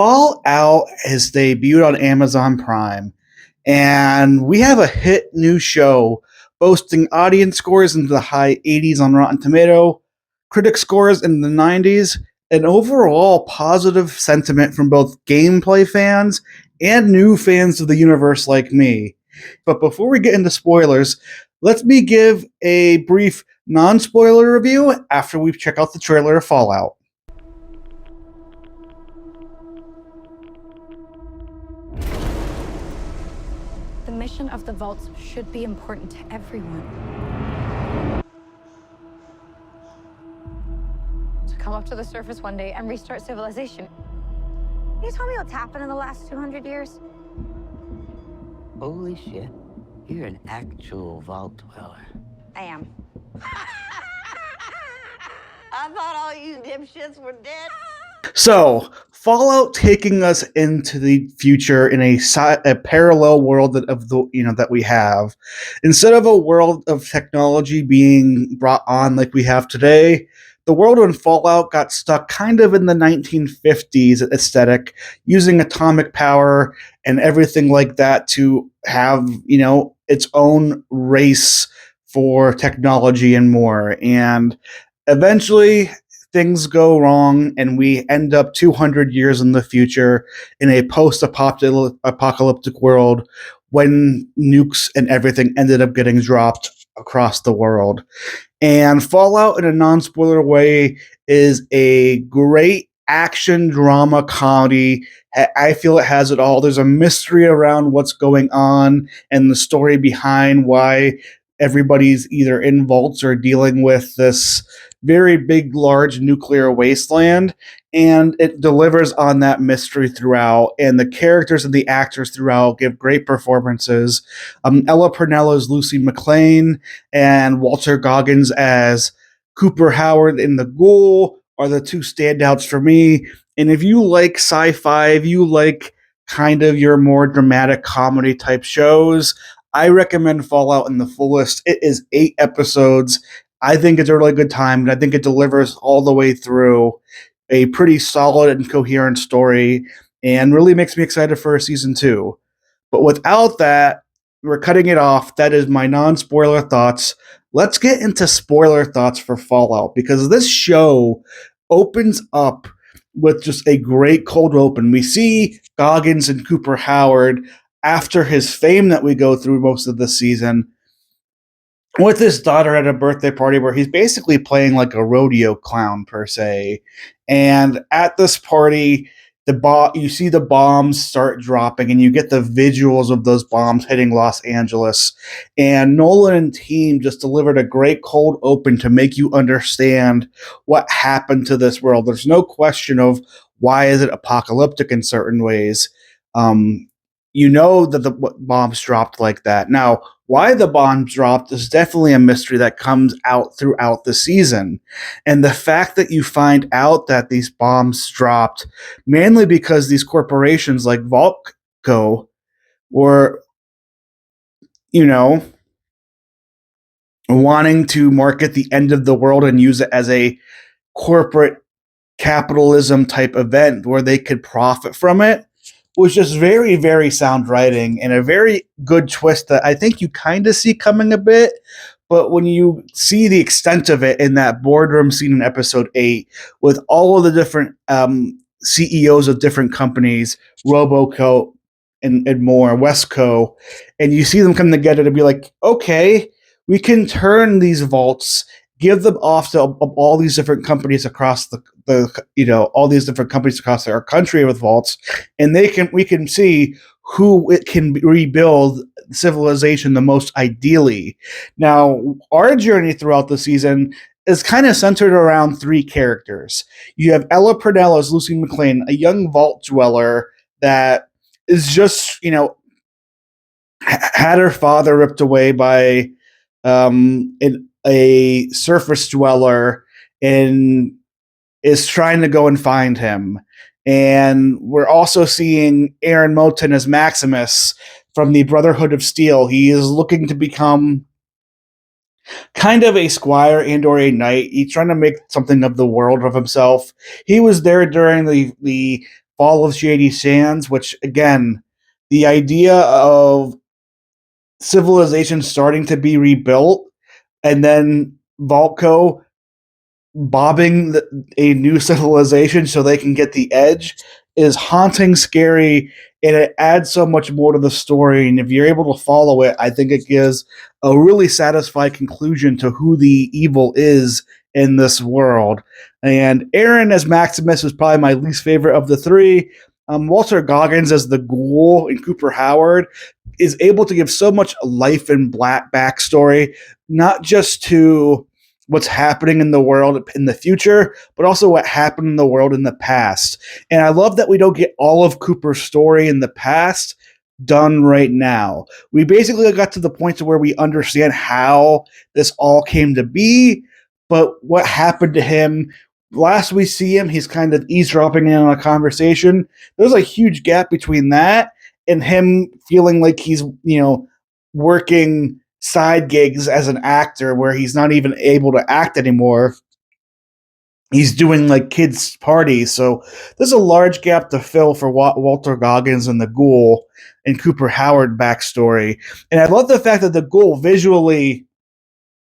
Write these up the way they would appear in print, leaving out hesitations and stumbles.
Fallout has debuted on Amazon Prime, and we have a hit new show boasting audience scores into the high 80s on Rotten Tomato, critic scores in the 90s, and overall positive sentiment from both gameplay fans and new fans of the universe like me. But before we get into spoilers, let me give a brief non-spoiler review after we check out the trailer of Fallout. The mission of the vaults should be important to everyone. To come up to the surface one day and restart civilization. Can you tell me what's happened in the last 200 years? Holy shit. You're an actual vault dweller. I am. I thought all you dipshits were dead. So, Fallout taking us into the future in a parallel world that we have. Instead of a world of technology being brought on like we have today, the world in Fallout got stuck kind of in the 1950s aesthetic, using atomic power and everything like that to have, its own race for technology and more. And eventually things go wrong and we end up 200 years in the future in a post-apocalyptic world when nukes and everything ended up getting dropped across the world. And Fallout, in a non-spoiler way, is a great action drama comedy. I feel it has it all. There's a mystery around what's going on and the story behind why everybody's either in vaults or dealing with this very big, large nuclear wasteland, and it delivers on that mystery throughout, and the characters and the actors throughout give great performances. Ella Purnell as Lucy McLean, and Walter Goggins as Cooper Howard in The Ghoul are the two standouts for me. And if you like sci-fi, if you like kind of your more dramatic comedy type shows, I recommend Fallout in the fullest. It is 8 episodes. I think it's a really good time, and I think it delivers all the way through a pretty solid and coherent story, and really makes me excited for season 2. But without that, we're cutting it off. That is my non-spoiler thoughts. Let's get into spoiler thoughts for Fallout, because this show opens up with just a great cold open. We see Goggins and Cooper Howard after his fame that we go through most of the season, with his daughter at a birthday party where he's basically playing like a rodeo clown per se. And at this party, you see the bombs start dropping, and you get the visuals of those bombs hitting Los Angeles. And Nolan and team just delivered a great cold open to make you understand what happened to this world. There's no question of why is it apocalyptic in certain ways. That the bombs dropped like that. Now, why the bombs dropped is definitely a mystery that comes out throughout the season. And the fact that you find out that these bombs dropped mainly because these corporations like Vaultco were, wanting to market the end of the world and use it as a corporate capitalism type event where they could profit from it, was just very, very sound writing and a very good twist that I think you kind of see coming a bit. But when you see the extent of it in that boardroom scene in episode 8, with all of the different CEOs of different companies, Roboco and more, Westco, and you see them come together to be like, okay, we can turn these vaults, give them off to all these different companies across all these different companies across our country with vaults, and we can see who it can rebuild civilization the most ideally. Now, our journey throughout the season is kind of centered around 3 characters. You have Ella Purnell as Lucy McLean, a young vault dweller that is just, had her father ripped away by a surface dweller, and is trying to go and find him. And we're also seeing Aaron Moten as Maximus from the Brotherhood of Steel. He is looking to become kind of a squire and or a knight. He's trying to make something of the world of himself. He was there during the Fall of Shady Sands, which again, the idea of civilization starting to be rebuilt and then Volko bobbing a new civilization so they can get the edge is haunting, scary, and it adds so much more to the story. And if you're able to follow it, I think it gives a really satisfying conclusion to who the evil is in this world. And Aaron as Maximus was probably my least favorite of the three. Walter Goggins as the Ghoul and Cooper Howard is able to give so much life and black backstory, not just to what's happening in the world in the future, but also what happened in the world in the past. And I love that we don't get all of Cooper's story in the past done right now. We basically got to the point to where we understand how this all came to be, but what happened to him. Last we see him, he's kind of eavesdropping in on a conversation. There's a huge gap between that and him feeling like he's, working side gigs as an actor where he's not even able to act anymore. He's doing like kids' parties. So there's a large gap to fill for Walter Goggins and the Ghoul and Cooper Howard backstory. And I love the fact that the Ghoul visually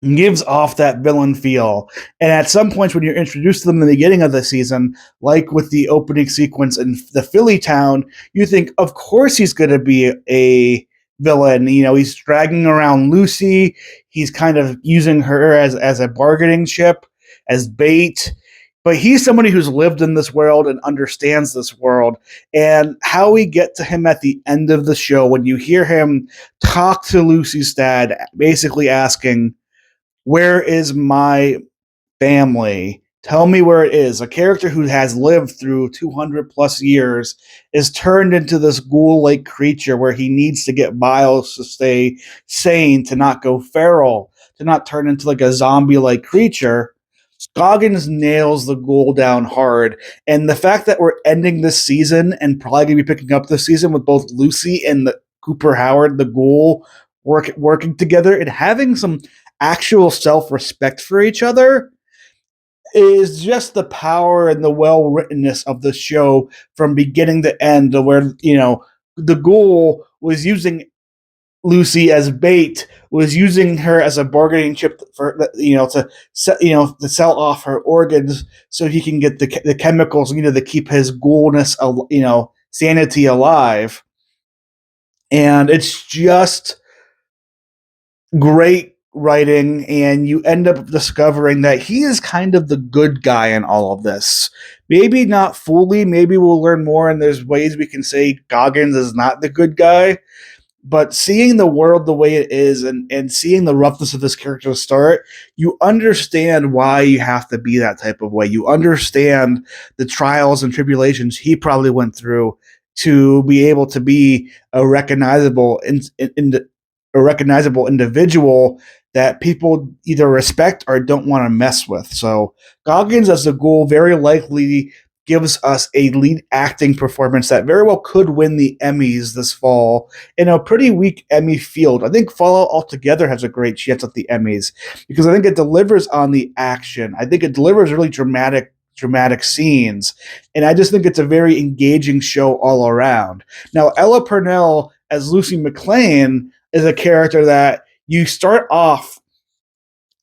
gives off that villain feel. And at some points when you're introduced to them in the beginning of the season, like with the opening sequence in the Philly town, you think, of course he's going to be a villain. He's dragging around Lucy. He's kind of using her as a bargaining chip, as bait. But he's somebody who's lived in this world and understands this world. And how we get to him at the end of the show, when you hear him talk to Lucy's dad, basically asking, where is my family? Tell me where it is. A character who has lived through 200 plus years is turned into this ghoul-like creature where he needs to get bios to stay sane, to not go feral, to not turn into like a zombie-like creature. Goggins nails the ghoul down hard. And the fact that we're ending this season and probably going to be picking up this season with both Lucy and the Cooper Howard, the ghoul, working together and having some actual self-respect for each other is just the power and the well-writtenness of the show from beginning to end, to where the Ghoul was using Lucy as bait, was using her as a bargaining chip for to sell off her organs so he can get the chemicals to keep his ghoulness sanity alive. And it's just great writing, and you end up discovering that he is kind of the good guy in all of this. Maybe not fully, maybe we'll learn more, and there's ways we can say Goggins is not the good guy, but seeing the world the way it is and seeing the roughness of this character start, you understand why you have to be that type of way. You understand the trials and tribulations he probably went through to be able to be a recognizable individual that people either respect or don't want to mess with. So Goggins as the Ghoul very likely gives us a lead acting performance that very well could win the Emmys this fall in a pretty weak Emmy field. I think Fallout altogether has a great chance at the Emmys because I think it delivers on the action. I think it delivers really dramatic scenes, and I just think it's a very engaging show all around. Now, Ella Purnell as Lucy McLean is a character that you start off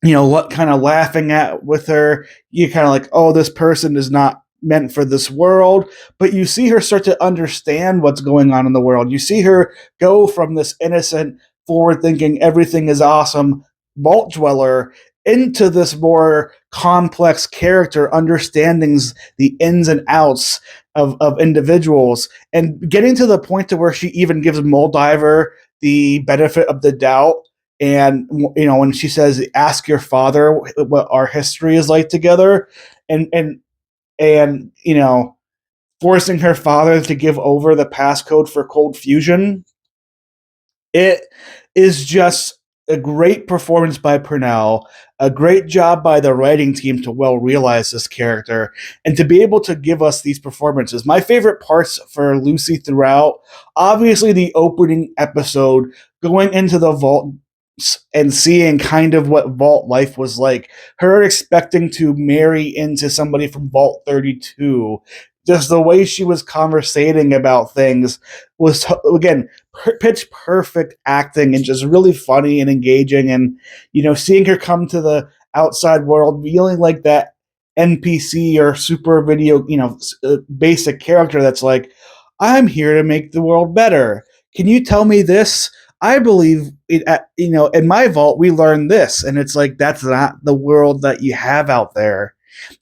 what kind of laughing at with her. You kind of like, oh, this person is not meant for this world, but you see her start to understand what's going on in the world. You see her go from this innocent, forward thinking, everything is awesome vault dweller into this more complex character, understanding the ins and outs of individuals, and getting to the point to where she even gives Moldiver the benefit of the doubt. And when she says, ask your father what our history is like together, and forcing her father to give over the passcode for cold fusion. It is just a great performance by Purnell, a great job by the writing team to well realize this character and to be able to give us these performances. My favorite parts for Lucy throughout, obviously the opening episode, going into the vault and seeing kind of what vault life was like, her expecting to marry into somebody from Vault 32, just the way she was conversating about things was, again, pitch perfect acting and just really funny and engaging. And seeing her come to the outside world feeling like that NPC or super video, basic character that's like, I'm here to make the world better. Can you tell me this? I believe it. In my vault, we learned this, and it's like that's not the world that you have out there.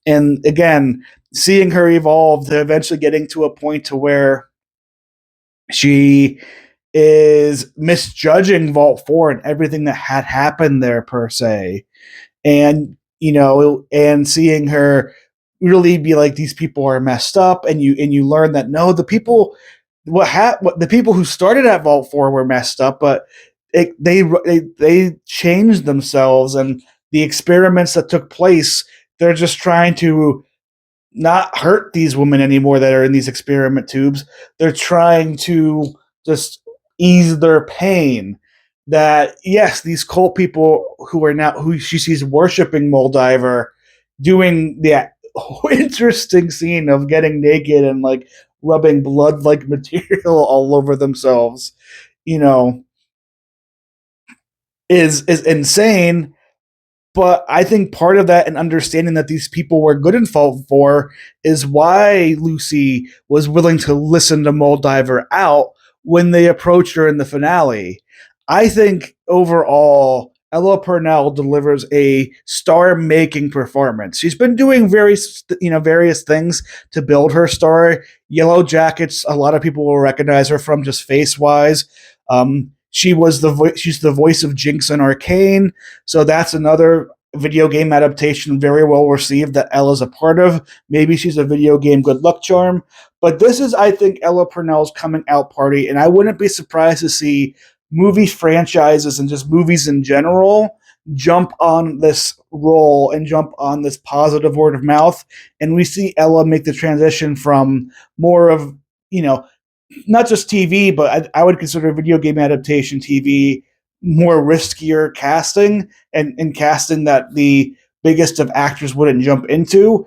And again, seeing her evolve to eventually getting to a point to where she is misjudging Vault 4 and everything that had happened there per se. And and seeing her really be like, these people are messed up, and you learn that no, the people the people who started at Vault 4 were messed up, but they changed themselves, and the experiments that took place, they're just trying to not hurt these women anymore that are in these experiment tubes. They're trying to just ease their pain. That yes, these cult people who she sees worshiping Moldiver, doing the interesting scene of getting naked and like rubbing blood like material all over themselves, you know, is insane. But I think part of that and understanding that these people were good in Fault 4 is why Lucy was willing to listen to Moldiver out when they approached her in the finale. I think overall, Ella Purnell delivers a star-making performance. She's been doing various things to build her star. Yellow Jackets, a lot of people will recognize her from just face-wise. She's the voice of Jinx in Arcane, so that's another video game adaptation very well received that Ella's a part of. Maybe she's a video game good luck charm, but this is, I think, Ella Purnell's coming out party, and I wouldn't be surprised to see movie franchises and just movies in general jump on this role and jump on this positive word of mouth, and we see Ella make the transition from more of, not just TV, but I would consider video game adaptation TV more riskier casting, and casting that the biggest of actors wouldn't jump into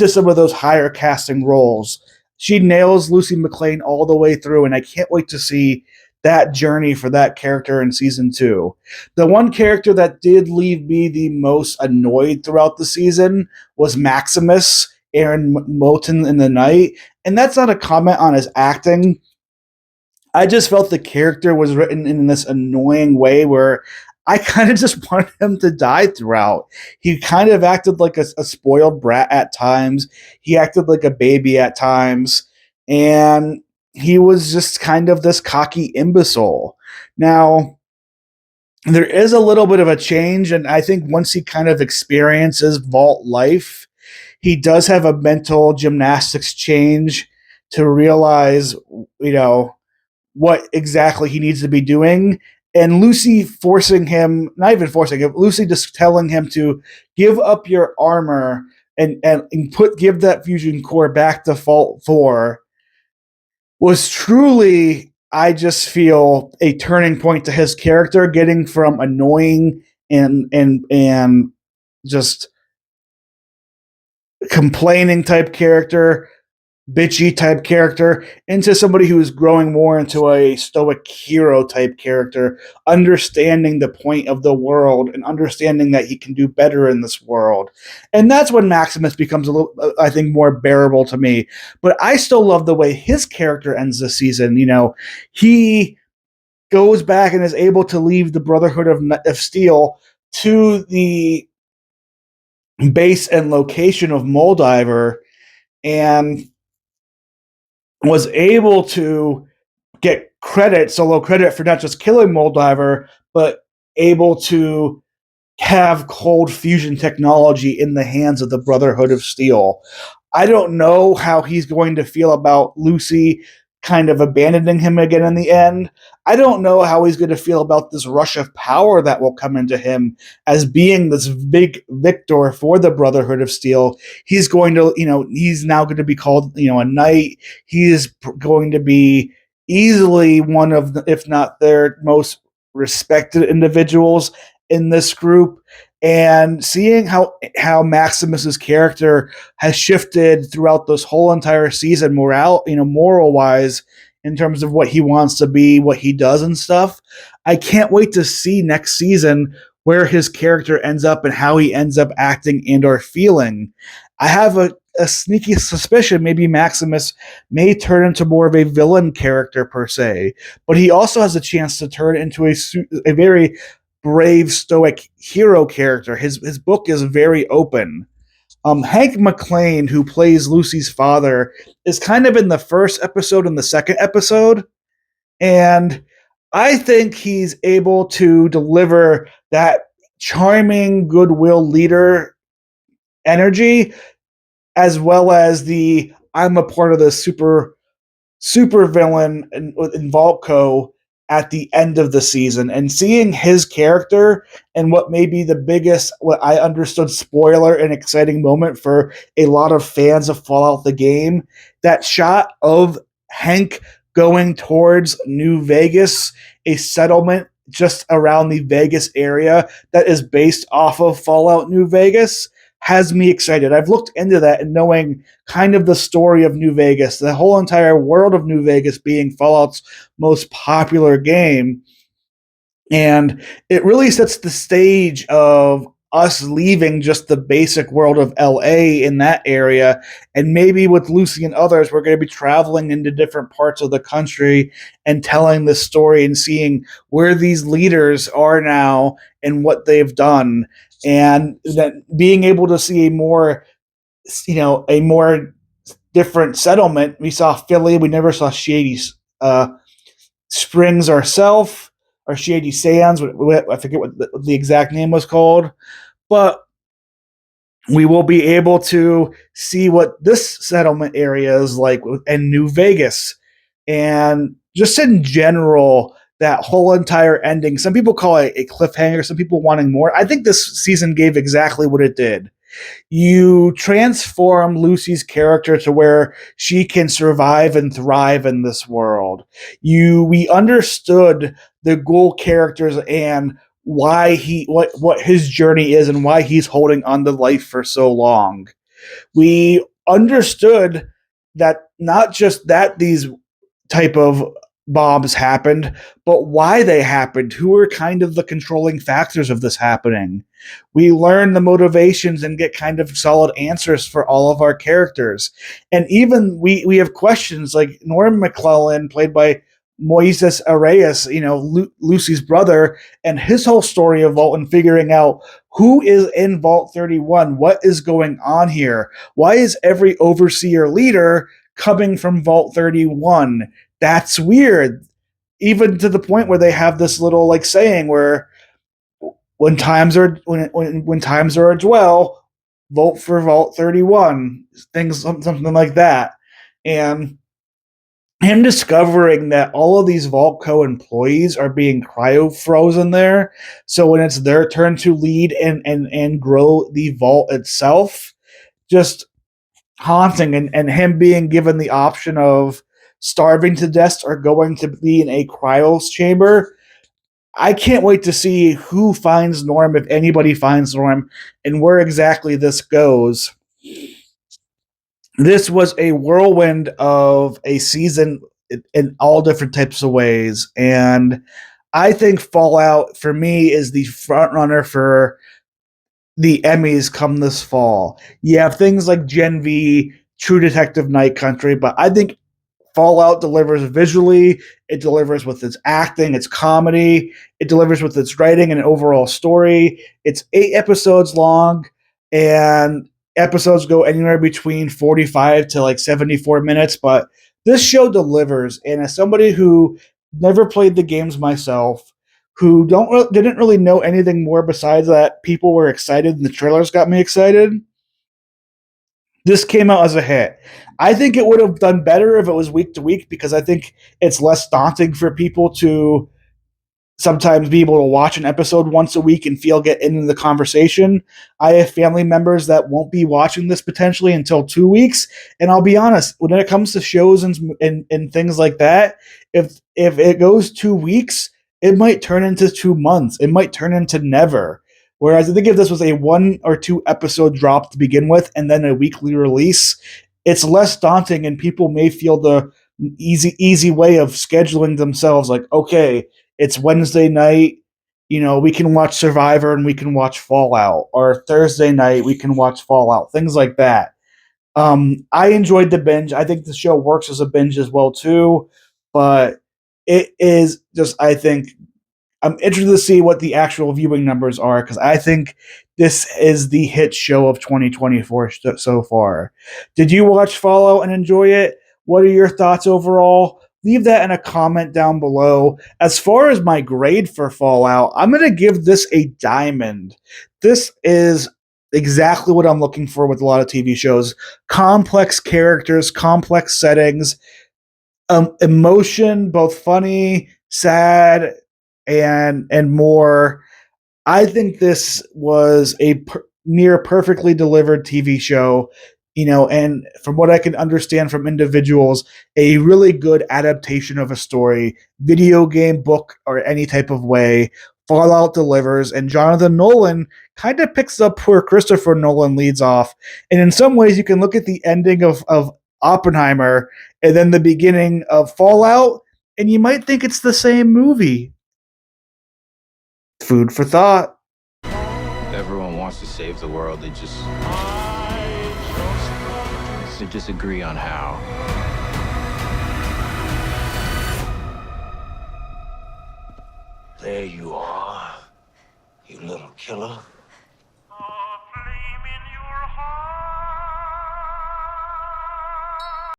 some of those higher casting roles. She nails Lucy McLean all the way through, and I can't wait to see that journey for that character in season 2. The one character that did leave me the most annoyed throughout the season was Maximus, Aaron Moulton in the Night, and that's not a comment on his acting. I just felt the character was written in this annoying way where I kind of just wanted him to die throughout. He kind of acted like a spoiled brat at times. He acted like a baby at times. And he was just kind of this cocky imbecile. Now, there is a little bit of a change, and I think once he kind of experiences Vault life, he does have a mental gymnastics change to realize, what exactly he needs to be doing. And Lucy forcing him, not even forcing him, Lucy just telling him to give up your armor and give that fusion core back to Vault 4 was truly, I just feel, a turning point to his character, getting from annoying and just complaining type character, bitchy type character, into somebody who is growing more into a stoic hero type character, understanding the point of the world and understanding that he can do better in this world. And that's when Maximus becomes a little, I think, more bearable to me. But I still love the way his character ends this season. He goes back and is able to leave the Brotherhood of Steel to the base and location of Moldiver, and was able to get solo credit for not just killing Moldiver, but able to have cold fusion technology in the hands of the Brotherhood of Steel. I don't know how he's going to feel about Lucy kind of abandoning him again in the end. I don't know how he's going to feel about this rush of power that will come into him as being this big victor for the Brotherhood of Steel. He's going to, he's now going to be called, a knight. He is going to be easily one of the, if not their most respected individuals in this group. and seeing how Maximus's character has shifted throughout this whole entire season, moral wise, in terms of what he wants to be, what he does, and stuff. I can't wait to see next season where his character ends up and how he ends up acting and or feeling. I have a sneaky suspicion maybe Maximus may turn into more of a villain character per se, but he also has a chance to turn into a very brave, stoic hero character. His book is very open. Hank McClane, who plays Lucy's father, is kind of in the first episode and the second episode, and I think he's able to deliver that charming goodwill leader energy as well as the I'm a part of the super villain in Voltco at the end of the season, and seeing his character and what may be the biggest, what I understood, spoiler and exciting moment for a lot of fans of Fallout the game, that shot of Hank going towards New Vegas, a settlement just around the Vegas area that is based off of Fallout New Vegas, has me excited. I've looked into that and knowing kind of the story of New Vegas, the whole entire world of New Vegas being Fallout's most popular game. And it really sets the stage of us leaving just the basic world of LA in that area. And maybe with Lucy and others, we're going to be traveling into different parts of the country and telling the story and seeing where these leaders are now and what they've done. And that being able to see a more different settlement. We saw Philly. We never saw Shady Springs ourselves, or Shady Sands. I forget what the exact name was called, but we will be able to see what this settlement area is like in New Vegas, and just in general, that whole entire ending. Some people call it a cliffhanger. Some people wanting more. I think this season gave exactly what it did. You transform Lucy's character to where she can survive and thrive in this world. We understood the Ghoul characters and why what his journey is and why he's holding on to life for so long. We understood that not just that these type of bombs happened, but why they happened, who were kind of the controlling factors of this happening. We learn the motivations and get kind of solid answers for all of our characters. And even we have questions like Norm McClellan, played by Moises Arias, Lucy's brother, and his whole story of Vault and figuring out who is in Vault 31, what is going on here, why is every overseer leader coming from Vault 31? That's weird. Even to the point where they have this little saying where when times are a dwell, vote for Vault 31. Something like that. And him discovering that all of these Vaultco employees are being cryo frozen there. So when it's their turn to lead and grow the vault itself, just haunting, and him being given the option of starving to death or going to be in a cryos chamber. I can't wait to see who finds Norm, if anybody finds Norm, and where exactly this goes. This was a whirlwind of a season in all different types of ways, and I think Fallout for me is the front runner for the Emmys come this fall. You have things like Gen V, True Detective Night Country, but I think Fallout delivers visually, it delivers with its acting, its comedy, it delivers with its writing and overall story. It's 8 episodes long, and episodes go anywhere between 45 to 74 minutes, but this show delivers. And as somebody who never played the games myself, who didn't really know anything more besides that people were excited and the trailers got me excited, this came out as a hit. I think it would have done better if it was week to week, because I think it's less daunting for people to sometimes be able to watch an episode once a week and get into the conversation. I have family members that won't be watching this potentially until 2 weeks. And I'll be honest, when it comes to shows and things like that, if it goes 2 weeks, it might turn into 2 months. It might turn into never. Whereas I think if this was a 1 or 2 episode drop to begin with and then a weekly release, it's less daunting and people may feel the easy way of scheduling themselves like, okay, it's Wednesday night, we can watch Survivor and we can watch Fallout, or Thursday night we can watch Fallout, things like that. I enjoyed the binge. I think the show works as a binge as well too, but it is just, I think, I'm interested to see what the actual viewing numbers are because I think this is the hit show of 2024 so far. Did you watch Fallout and enjoy it? What are your thoughts overall? Leave that in a comment down below. As far as my grade for Fallout, I'm going to give this a diamond. This is exactly what I'm looking for with a lot of TV shows: complex characters, complex settings, emotion, both funny, sad, and more. I think this was a near perfectly delivered TV show, and from what I can understand from individuals, a really good adaptation of a story, video game, book, or any type of way. Fallout delivers, and Jonathan Nolan kind of picks up where Christopher Nolan leads off. And in some ways, you can look at the ending of Oppenheimer and then the beginning of Fallout, and you might think it's the same movie. Food for thought. Everyone wants to save the world. They just agree on how. There you are, you little killer.